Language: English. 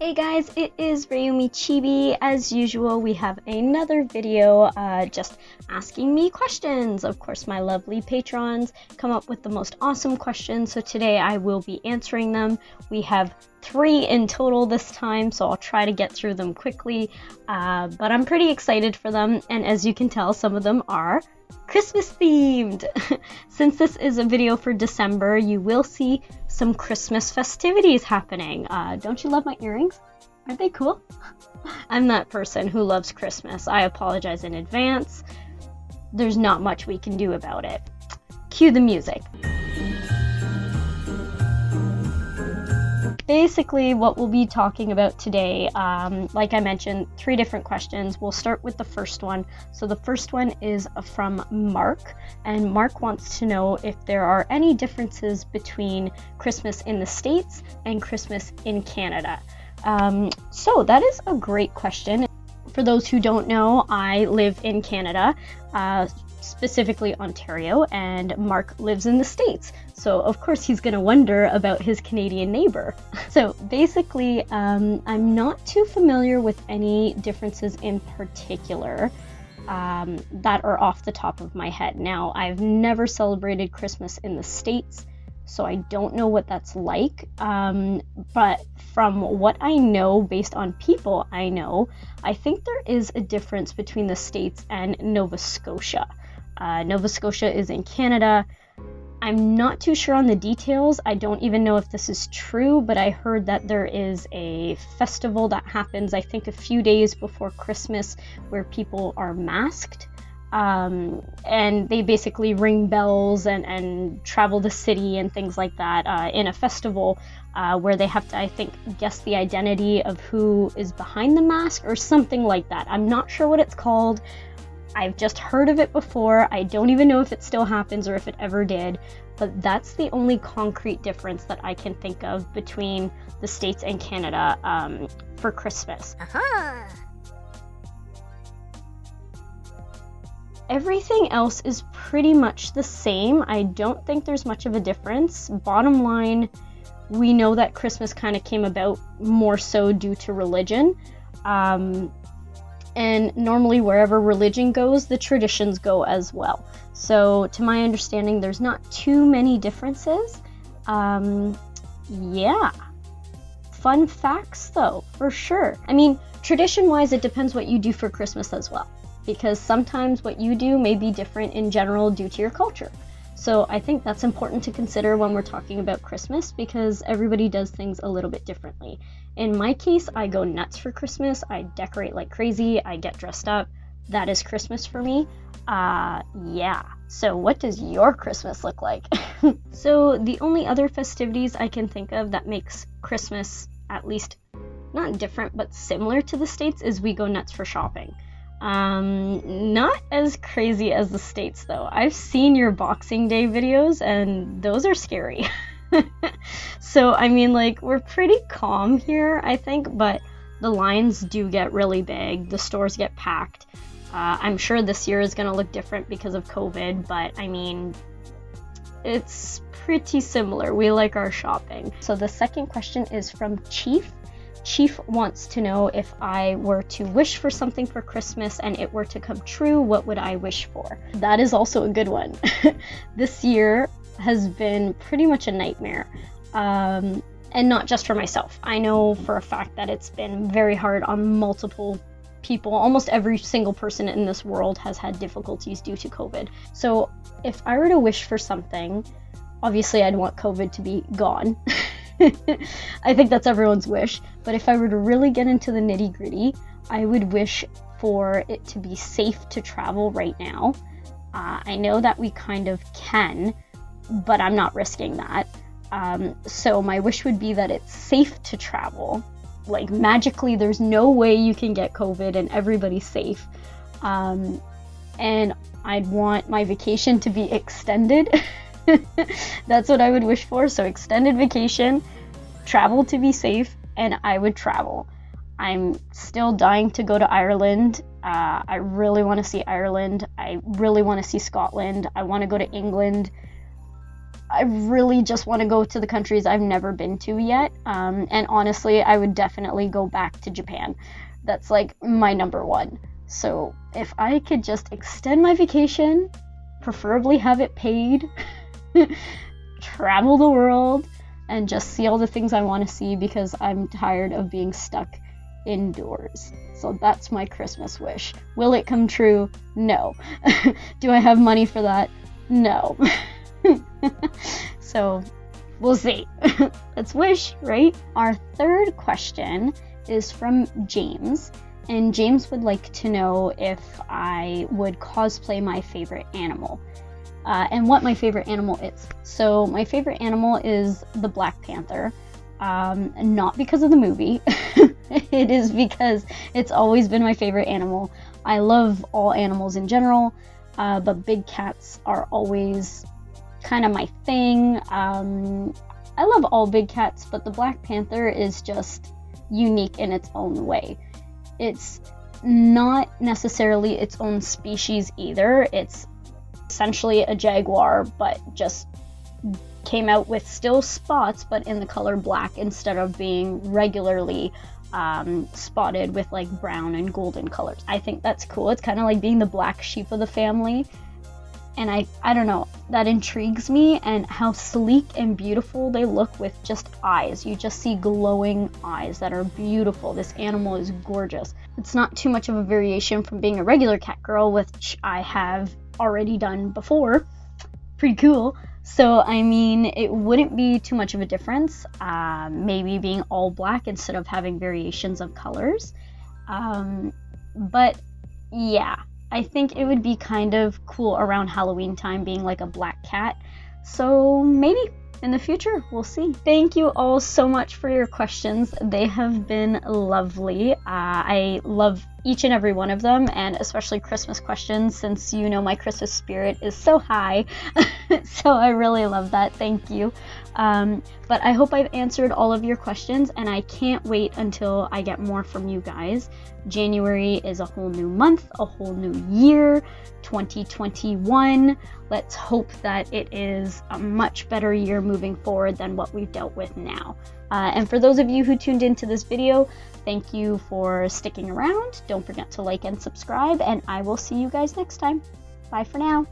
Hey guys, it is Reiyume Chibi. As usual, we have another video just asking me questions. Of course, my lovely patrons come up with the most awesome questions, so today I will be answering them. We have 3 in total this time, so I'll try to get through them quickly, but I'm pretty excited for them, and as you can tell, some of them are Christmas themed. Since this is a video for December, you will see some Christmas festivities happening. Don't you love my earrings? Aren't they cool? I'm that person who loves Christmas. I apologize in advance. There's not much we can do about it. Cue the music. Basically, what we'll be talking about today, like I mentioned, 3 different questions. We'll start with the first one. So the first one is from Mark, and Mark wants to know if there are any differences between Christmas in the States and Christmas in Canada. So that is a great question. For those who don't know, I live in Canada, specifically Ontario, and Mark lives in the States. So of course he's gonna wonder about his Canadian neighbor. So basically, I'm not too familiar with any differences in particular that are off the top of my head. Now, I've never celebrated Christmas in the States, so I don't know what that's like, but from what I know, based on people I know, I think there is a difference between the States and Nova Scotia. Nova Scotia is in Canada. I'm not too sure on the details. I don't even know if this is true, but I heard that there is a festival that happens, I think, a few days before Christmas where people are masked. And they basically ring bells and travel the city and things like that in a festival where they have to, I think, guess the identity of who is behind the mask or something like that. I'm not sure what it's called. I've just heard of it before. I don't even know if it still happens or if it ever did, but that's the only concrete difference that I can think of between the States and Canada for Christmas. Everything else is pretty much the same. I don't think there's much of a difference. Bottom line, we know that Christmas kind of came about more so due to religion. And normally wherever religion goes, the traditions go as well. So to my understanding, there's not too many differences. Yeah. Fun facts though, for sure. I mean, tradition-wise, it depends what you do for Christmas as well, because sometimes what you do may be different in general due to your culture. So I think that's important to consider when we're talking about Christmas, because everybody does things a little bit differently. In my case, I go nuts for Christmas. I decorate like crazy. I get dressed up. That is Christmas for me. Yeah. So what does your Christmas look like? So the only other festivities I can think of that makes Christmas at least not different, but similar to the States is we go nuts for shopping. Not as crazy as the States though. I've seen your Boxing Day videos and those are scary. So I mean, like, we're pretty calm here, I think, but the lines do get really big. The stores get packed. I'm sure this year is gonna look different because of COVID, but I mean, it's pretty similar. We like our shopping. So the second question is from Chief. Chief wants to know, if I were to wish for something for Christmas and it were to come true, what would I wish for? That is also a good one. This year has been pretty much a nightmare. And not just for myself. I know for a fact that it's been very hard on multiple people. Almost every single person in this world has had difficulties due to COVID. So if I were to wish for something, obviously I'd want COVID to be gone. I think that's everyone's wish. But if I were to really get into the nitty-gritty, I would wish for it to be safe to travel right now. I know that we kind of can, but I'm not risking that. So my wish would be that it's safe to travel. Like, magically, there's no way you can get COVID and everybody's safe. And I'd want my vacation to be extended. That's what I would wish for. So extended vacation, travel to be safe, and I would travel. I'm still dying to go to Ireland. I really want to see Ireland. I really want to see Scotland. I want to go to England. I really just want to go to the countries I've never been to yet. And honestly, I would definitely go back to Japan. That's like my number one. So if I could just extend my vacation, preferably have it paid, travel the world, and just see all the things I want to see because I'm tired of being stuck indoors. So that's my Christmas wish. Will it come true? No. Do I have money for that? No. So we'll see. Let's wish, right? Our third question is from James, and James would like to know if I would cosplay my favorite animal, and what my favorite animal is. So my favorite animal is the Black Panther, not because of the movie. It is because it's always been my favorite animal. I love all animals in general, but big cats are always kind of my thing. I love all big cats, but the Black Panther is just unique in its own way. It's not necessarily its own species either. It's essentially a jaguar, but just came out with still spots, but in the color black instead of being regularly spotted with like brown and golden colors. I think that's cool. It's kind of like being the black sheep of the family. And I don't know, that intrigues me, and how sleek and beautiful they look with just eyes. You just see glowing eyes that are beautiful. This animal is gorgeous. It's not too much of a variation from being a regular cat girl, which I have already done before. Pretty cool. So, I mean, it wouldn't be too much of a difference. Maybe being all black instead of having variations of colors. But yeah. I think it would be kind of cool around Halloween time being like a black cat. So maybe in the future, we'll see. Thank you all so much for your questions. They have been lovely. I love each and every one of them, and especially Christmas questions, since you know my Christmas spirit is so high. So I really love that. Thank you. But I hope I've answered all of your questions, and I can't wait until I get more from you guys. January is a whole new month, a whole new year, 2021. Let's hope that it is a much better year moving forward than what we've dealt with now. And for those of you who tuned into this video, thank you for sticking around. Don't forget to like and subscribe, and I will see you guys next time. Bye for now.